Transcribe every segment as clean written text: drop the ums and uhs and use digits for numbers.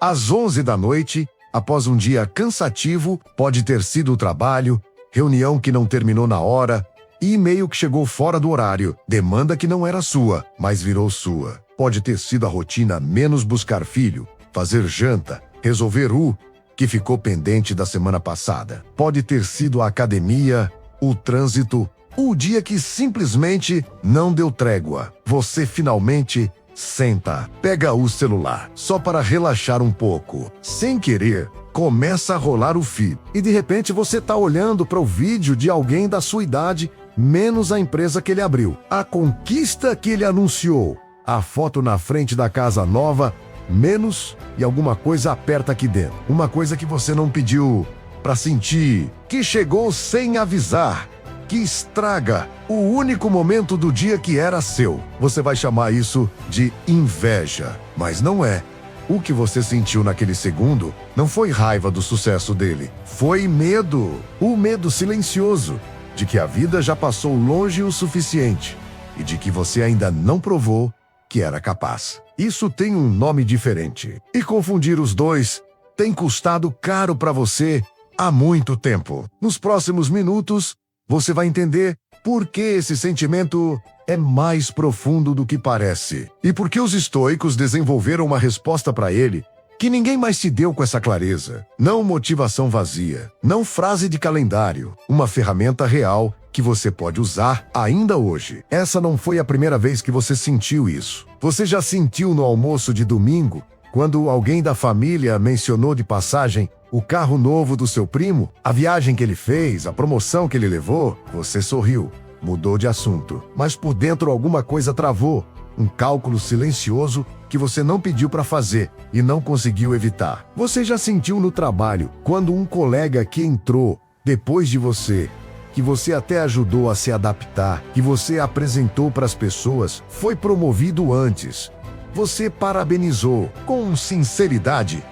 Às 11 da noite, após um dia cansativo, pode ter sido o trabalho, reunião que não terminou na hora, e-mail que chegou fora do horário, demanda que não era sua, mas virou sua. Pode ter sido a rotina menos buscar filho, fazer janta, resolver o que ficou pendente da semana passada. Pode ter sido a academia, o trânsito, o dia que simplesmente não deu trégua. Você finalmente senta, pega o celular, só para relaxar um pouco. Sem querer, começa a rolar o feed. E de repente você está olhando para o vídeo de alguém da sua idade, menos a empresa que ele abriu, a conquista que ele anunciou, a foto na frente da casa nova, menos e alguma coisa aperta aqui dentro. Uma coisa que você não pediu para sentir, que chegou sem avisar, que estraga o único momento do dia que era seu. Você vai chamar isso de inveja, mas não é. O que você sentiu naquele segundo não foi raiva do sucesso dele, foi medo. O medo silencioso de que a vida já passou longe o suficiente e de que você ainda não provou que era capaz. Isso tem um nome diferente. E confundir os dois tem custado caro para você há muito tempo. Nos próximos minutos, você vai entender por que esse sentimento é mais profundo do que parece. E por que os estoicos desenvolveram uma resposta para ele que ninguém mais te deu com essa clareza. Não motivação vazia, não frase de calendário, uma ferramenta real que você pode usar ainda hoje. Essa não foi a primeira vez que você sentiu isso. Você já sentiu no almoço de domingo, quando alguém da família mencionou de passagem o carro novo do seu primo, a viagem que ele fez, a promoção que ele levou? Você sorriu, mudou de assunto, mas por dentro alguma coisa travou. Um cálculo silencioso que você não pediu para fazer e não conseguiu evitar. Você já sentiu no trabalho, quando um colega que entrou depois de você, que você até ajudou a se adaptar, que você apresentou para as pessoas, foi promovido antes. Você parabenizou com sinceridade,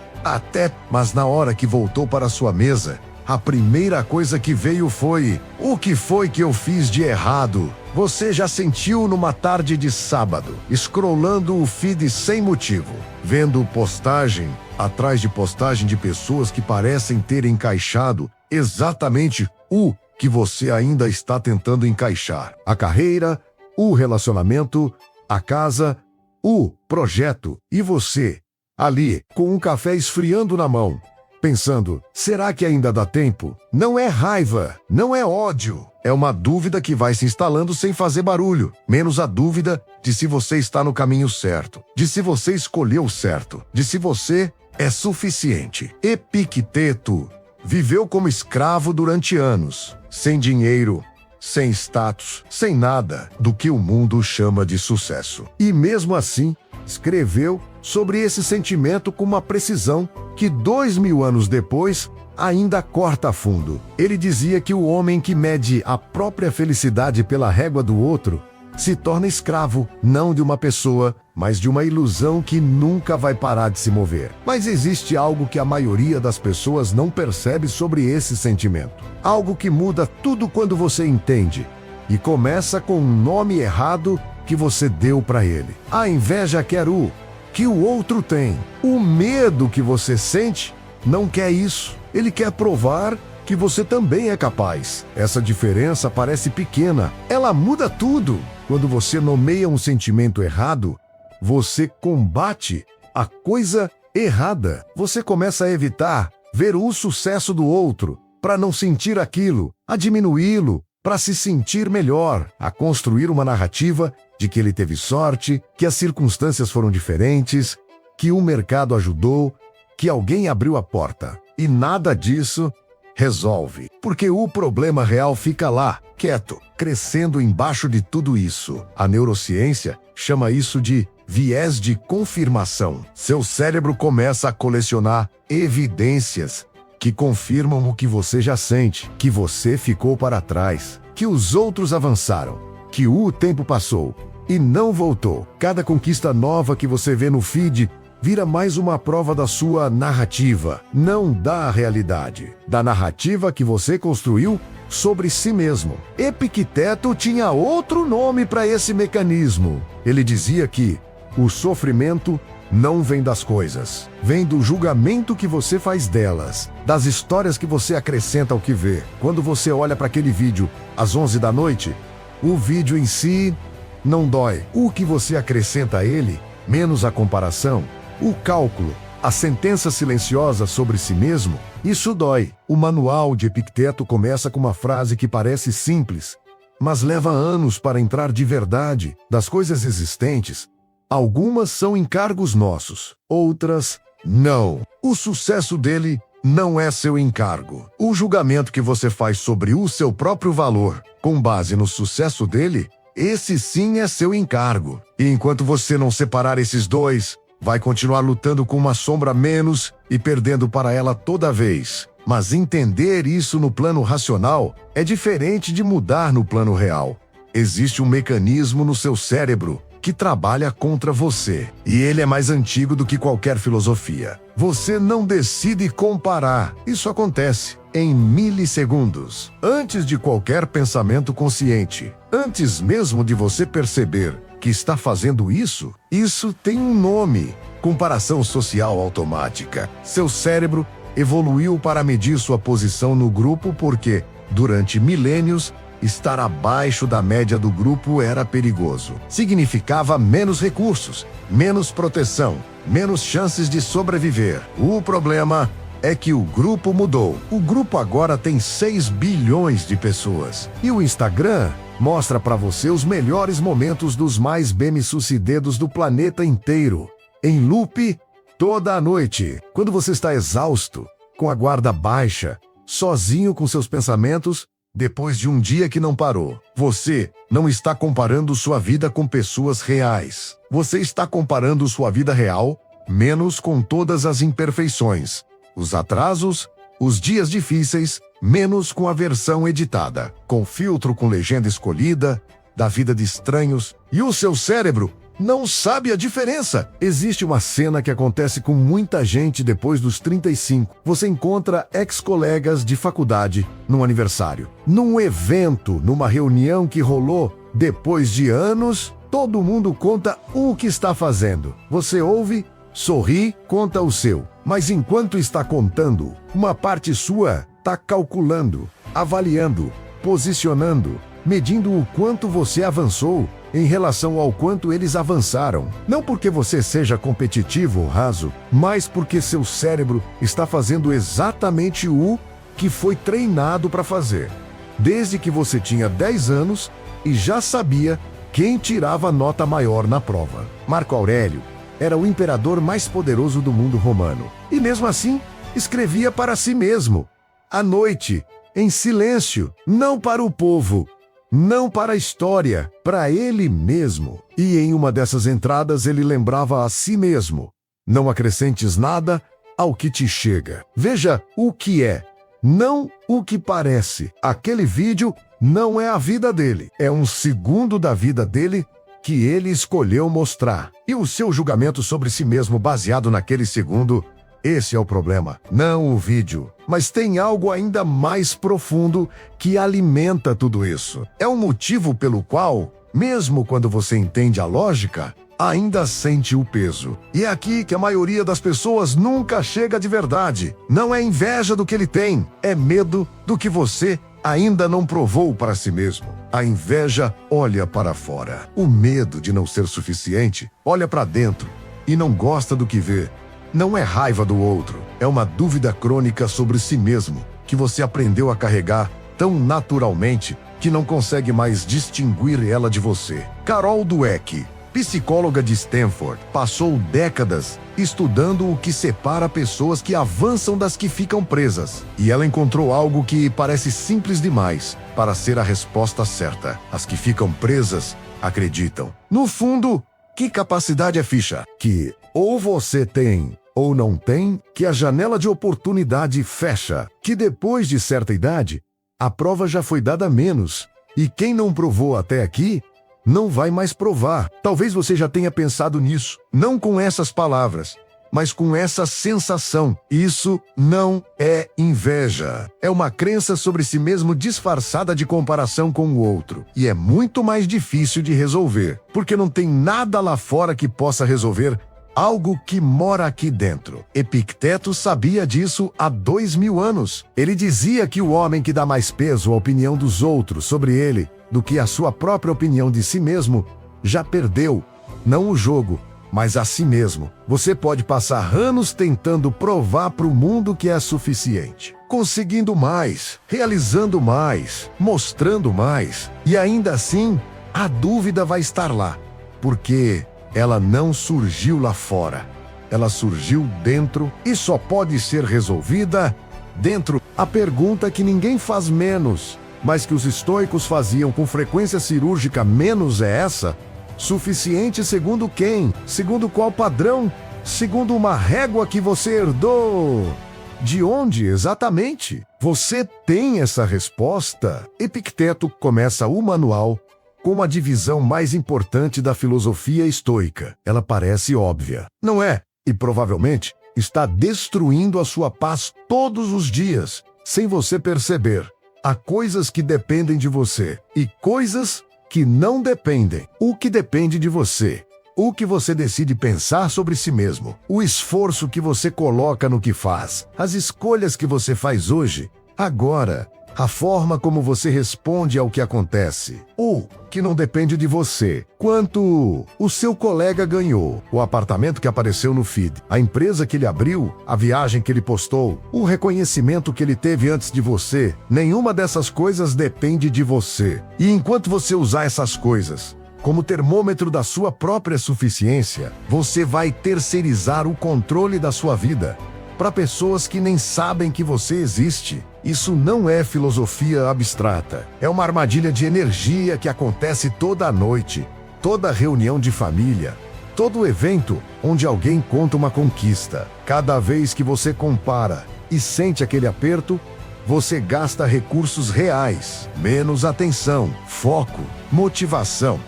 mas na hora que voltou para sua mesa, a primeira coisa que veio foi: o que foi que eu fiz de errado? Você já sentiu numa tarde de sábado, scrollando o feed sem motivo, vendo postagem atrás de postagem de pessoas que parecem ter encaixado exatamente o que você ainda está tentando encaixar. A carreira, o relacionamento, a casa, o projeto, e você ali, com um café esfriando na mão, pensando: será que ainda dá tempo? Não é raiva, não é ódio. É uma dúvida que vai se instalando sem fazer barulho. Menos a dúvida de se você está no caminho certo, de se você escolheu certo, de se você é suficiente. Epicteto viveu como escravo durante anos, sem dinheiro, sem status, sem nada do que o mundo chama de sucesso. E mesmo assim, escreveu sobre esse sentimento com uma precisão que 2000 anos depois ainda corta fundo. Ele dizia que o homem que mede a própria felicidade pela régua do outro se torna escravo, não de uma pessoa, mas de uma ilusão que nunca vai parar de se mover. Mas existe algo que a maioria das pessoas não percebe sobre esse sentimento. Algo que muda tudo quando você entende. E começa com um nome errado que você deu para ele. A inveja quer o que o outro tem. O medo que você sente não quer isso. Ele quer provar que você também é capaz. Essa diferença parece pequena. Ela muda tudo. Quando você nomeia um sentimento errado, você combate a coisa errada. Você começa a evitar ver o sucesso do outro, para não sentir aquilo, a diminuí-lo, para se sentir melhor, a construir uma narrativa de que ele teve sorte, que as circunstâncias foram diferentes, que o mercado ajudou, que alguém abriu a porta. E nada disso resolve, porque o problema real fica lá, quieto, crescendo embaixo de tudo isso. A neurociência chama isso de viés de confirmação. Seu cérebro começa a colecionar evidências que confirmam o que você já sente, que você ficou para trás, que os outros avançaram, que o tempo passou e não voltou. Cada conquista nova que você vê no feed vira mais uma prova da sua narrativa, não da realidade, da narrativa que você construiu sobre si mesmo. Epicteto tinha outro nome para esse mecanismo. Ele dizia que o sofrimento não vem das coisas. Vem do julgamento que você faz delas, das histórias que você acrescenta ao que vê. Quando você olha para aquele vídeo às 11 da noite, o vídeo em si não dói. O que você acrescenta a ele, menos a comparação, o cálculo, a sentença silenciosa sobre si mesmo, isso dói. O manual de Epicteto começa com uma frase que parece simples, mas leva anos para entrar de verdade. Das coisas existentes, algumas são encargos nossos, outras não. O sucesso dele não é seu encargo. O julgamento que você faz sobre o seu próprio valor, com base no sucesso dele, esse sim é seu encargo. E enquanto você não separar esses dois, vai continuar lutando com uma sombra menos e perdendo para ela toda vez. Mas entender isso no plano racional é diferente de mudar no plano real. Existe um mecanismo no seu cérebro que trabalha contra você. E ele é mais antigo do que qualquer filosofia. Você não decide comparar. Isso acontece em milissegundos, antes de qualquer pensamento consciente. Antes mesmo de você perceber que está fazendo isso, isso tem um nome: comparação social automática. Seu cérebro evoluiu para medir sua posição no grupo porque, durante milênios, estar abaixo da média do grupo era perigoso. Significava menos recursos, menos proteção, menos chances de sobreviver. O problema é que o grupo mudou. O grupo agora tem 6 bilhões de pessoas. E o Instagram mostra para você os melhores momentos dos mais bem-sucedidos do planeta inteiro, em loop, toda a noite. Quando você está exausto, com a guarda baixa, sozinho com seus pensamentos, depois de um dia que não parou, você não está comparando sua vida com pessoas reais. Você está comparando sua vida real, menos com todas as imperfeições, os atrasos, os dias difíceis, menos com a versão editada, com filtro com legenda escolhida, da vida de estranhos, e o seu cérebro não sabe a diferença. Existe uma cena que acontece com muita gente depois dos 35. Você encontra ex-colegas de faculdade num aniversário, num evento, numa reunião que rolou depois de anos. Todo mundo conta o que está fazendo. Você ouve, sorri, conta o seu. Mas enquanto está contando, uma parte sua está calculando, avaliando, posicionando, medindo o quanto você avançou em relação ao quanto eles avançaram. Não porque você seja competitivo ou raso, mas porque seu cérebro está fazendo exatamente o que foi treinado para fazer. Desde que você tinha 10 anos e já sabia quem tirava nota maior na prova. Marco Aurélio era o imperador mais poderoso do mundo romano. E mesmo assim, escrevia para si mesmo, à noite, em silêncio, não para o povo, não para a história, para ele mesmo. E em uma dessas entradas ele lembrava a si mesmo: não acrescentes nada ao que te chega. Veja o que é, não o que parece. Aquele vídeo não é a vida dele, é um segundo da vida dele que ele escolheu mostrar. E o seu julgamento sobre si mesmo baseado naquele segundo, esse é o problema, não o vídeo. Mas tem algo ainda mais profundo que alimenta tudo isso. É um motivo pelo qual, mesmo quando você entende a lógica, ainda sente o peso. E é aqui que a maioria das pessoas nunca chega de verdade. Não é inveja do que ele tem, é medo do que você ainda não provou para si mesmo. A inveja olha para fora. O medo de não ser suficiente olha para dentro e não gosta do que vê. Não é raiva do outro, é uma dúvida crônica sobre si mesmo que você aprendeu a carregar tão naturalmente que não consegue mais distinguir ela de você. Carol Dweck, psicóloga de Stanford, passou décadas estudando o que separa pessoas que avançam das que ficam presas. E ela encontrou algo que parece simples demais para ser a resposta certa. As que ficam presas acreditam. No fundo, que capacidade é ficha? Que ou você tem ou não tem, que a janela de oportunidade fecha, que depois de certa idade, a prova já foi dada menos. E quem não provou até aqui, não vai mais provar. Talvez você já tenha pensado nisso, não com essas palavras, mas com essa sensação. Isso não é inveja. É uma crença sobre si mesmo disfarçada de comparação com o outro. E é muito mais difícil de resolver, porque não tem nada lá fora que possa resolver algo que mora aqui dentro. Epicteto sabia disso há 2000 anos. Ele dizia que o homem que dá mais peso à opinião dos outros sobre ele do que a sua própria opinião de si mesmo, já perdeu, não o jogo, mas a si mesmo. Você pode passar anos tentando provar para o mundo que é suficiente, conseguindo mais, realizando mais, mostrando mais, e ainda assim, a dúvida vai estar lá, porque ela não surgiu lá fora. Ela surgiu dentro e só pode ser resolvida dentro. A pergunta que ninguém faz menos, mas que os estoicos faziam com frequência cirúrgica menos é essa: suficiente segundo quem? Segundo qual padrão? Segundo uma régua que você herdou. De onde exatamente? Você tem essa resposta? Epicteto começa o manual com a divisão mais importante da filosofia estoica. Ela parece óbvia, não é? E provavelmente está destruindo a sua paz todos os dias, sem você perceber. Há coisas que dependem de você e coisas que não dependem. O que depende de você? O que você decide pensar sobre si mesmo? O esforço que você coloca no que faz? As escolhas que você faz hoje, agora? A forma como você responde ao que acontece? Ou que não depende de você? Quanto o seu colega ganhou, o apartamento que apareceu no feed, a empresa que ele abriu, a viagem que ele postou, o reconhecimento que ele teve antes de você? Nenhuma dessas coisas depende de você. E enquanto você usar essas coisas como termômetro da sua própria suficiência, você vai terceirizar o controle da sua vida para pessoas que nem sabem que você existe. Isso não é filosofia abstrata. É uma armadilha de energia que acontece toda noite, toda reunião de família, todo evento onde alguém conta uma conquista. Cada vez que você compara e sente aquele aperto, você gasta recursos reais, menos atenção, foco, motivação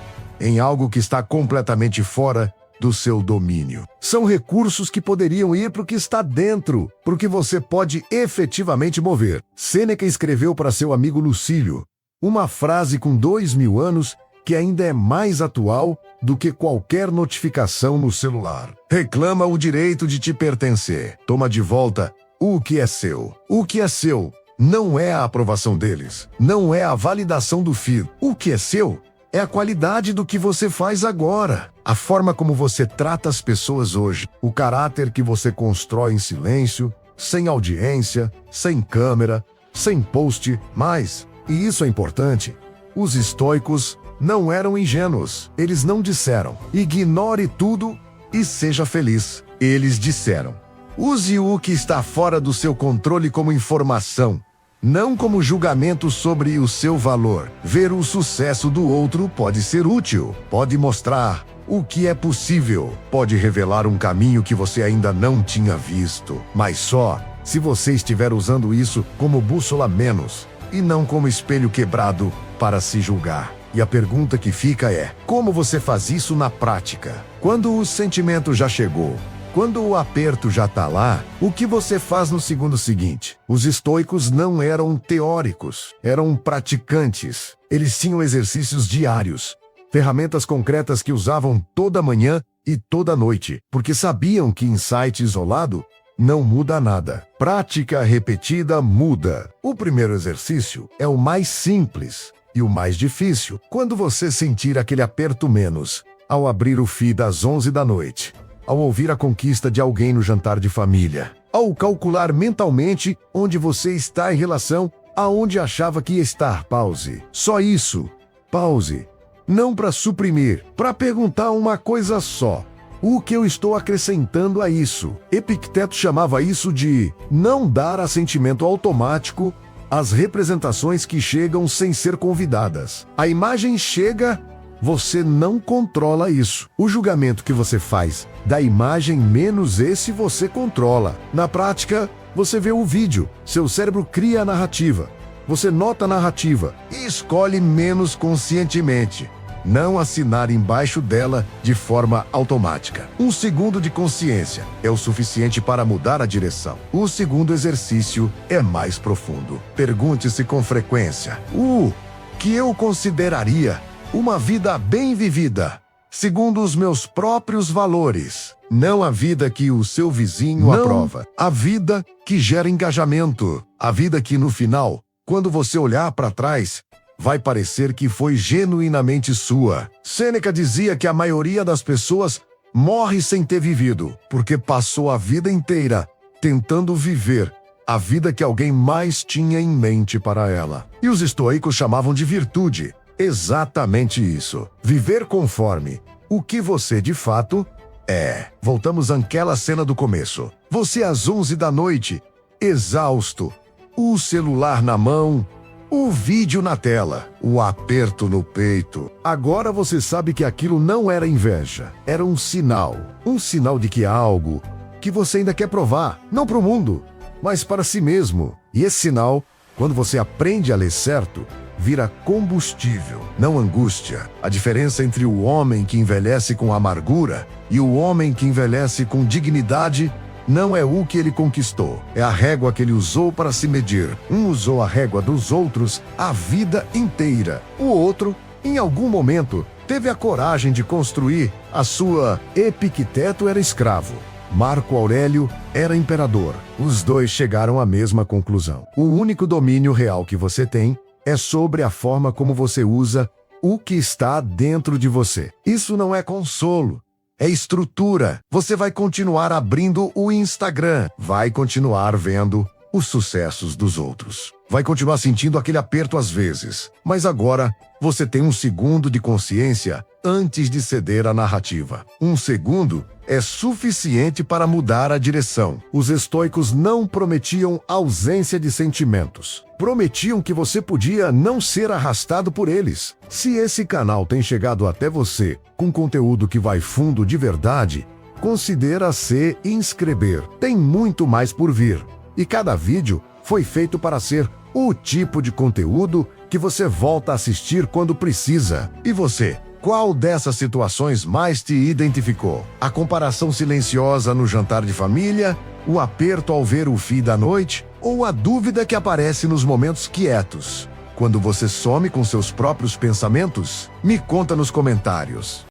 em algo que está completamente fora do seu domínio. São recursos que poderiam ir para o que está dentro, para o que você pode efetivamente mover. Sêneca escreveu para seu amigo Lucílio uma frase com 2000 anos que ainda é mais atual do que qualquer notificação no celular. Reclama o direito de te pertencer. Toma de volta o que é seu. O que é seu não é a aprovação deles, não é a validação do filho. O que é seu é a qualidade do que você faz agora, a forma como você trata as pessoas hoje, o caráter que você constrói em silêncio, sem audiência, sem câmera, sem post, mas, e isso é importante, os estoicos não eram ingênuos. Eles não disseram, ignore tudo e seja feliz. Eles disseram, use o que está fora do seu controle como informação, não como julgamento sobre o seu valor. Ver o sucesso do outro pode ser útil, pode mostrar o que é possível, pode revelar um caminho que você ainda não tinha visto, mas só se você estiver usando isso como bússola menos e não como espelho quebrado para se julgar. E a pergunta que fica é, como você faz isso na prática? Quando o sentimento já chegou, quando o aperto já está lá, o que você faz no segundo seguinte? Os estoicos não eram teóricos, eram praticantes. Eles tinham exercícios diários, ferramentas concretas que usavam toda manhã e toda noite, porque sabiam que insight isolado não muda nada. Prática repetida muda. O primeiro exercício é o mais simples e o mais difícil. Quando você sentir aquele aperto menos, ao abrir o feed às 11 da noite, ao ouvir a conquista de alguém no jantar de família, ao calcular mentalmente onde você está em relação aonde achava que ia estar. Pause. Só isso. Pause. Não para suprimir, para perguntar uma coisa só. O que eu estou acrescentando a isso? Epicteto chamava isso de não dar assentimento automático às representações que chegam sem ser convidadas. A imagem chega, você não controla isso. O julgamento que você faz da imagem menos esse você controla. Na prática, você vê o vídeo, seu cérebro cria a narrativa. Você nota a narrativa e escolhe menos conscientemente. Não assinar embaixo dela de forma automática. 1 segundo de consciência é o suficiente para mudar a direção. O segundo exercício é mais profundo. Pergunte-se com frequência: o que eu consideraria uma vida bem vivida, segundo os meus próprios valores? Não a vida que o seu vizinho aprova. A vida que gera engajamento. A vida que, no final, quando você olhar para trás, vai parecer que foi genuinamente sua. Sêneca dizia que a maioria das pessoas morre sem ter vivido, porque passou a vida inteira tentando viver a vida que alguém mais tinha em mente para ela. E os estoicos chamavam de virtude. Exatamente isso. Viver conforme o que você de fato é. Voltamos àquela cena do começo. Você às 11 da noite, exausto, o celular na mão, o vídeo na tela, o aperto no peito. Agora você sabe que aquilo não era inveja, era um sinal. Um sinal de que há algo que você ainda quer provar, não para o mundo, mas para si mesmo. E esse sinal, quando você aprende a ler certo, vira combustível, não angústia. A diferença entre o homem que envelhece com amargura e o homem que envelhece com dignidade não é o que ele conquistou, é a régua que ele usou para se medir. Um usou a régua dos outros a vida inteira. O outro, em algum momento, teve a coragem de construir a sua. Epicteto era escravo. Marco Aurélio era imperador. Os dois chegaram à mesma conclusão. O único domínio real que você tem é sobre a forma como você usa o que está dentro de você. Isso não é consolo, é estrutura. Você vai continuar abrindo o Instagram, vai continuar vendo os sucessos dos outros. Vai continuar sentindo aquele aperto às vezes, mas agora você tem um segundo de consciência antes de ceder à narrativa. Um segundo é suficiente para mudar a direção. Os estoicos não prometiam ausência de sentimentos. Prometiam que você podia não ser arrastado por eles. Se esse canal tem chegado até você com conteúdo que vai fundo de verdade, considera se inscrever. Tem muito mais por vir. E cada vídeo foi feito para ser o tipo de conteúdo que você volta a assistir quando precisa. E você? Qual dessas situações mais te identificou? A comparação silenciosa no jantar de família, o aperto ao ver o fim da noite, ou a dúvida que aparece nos momentos quietos? Quando você some com seus próprios pensamentos? Me conta nos comentários.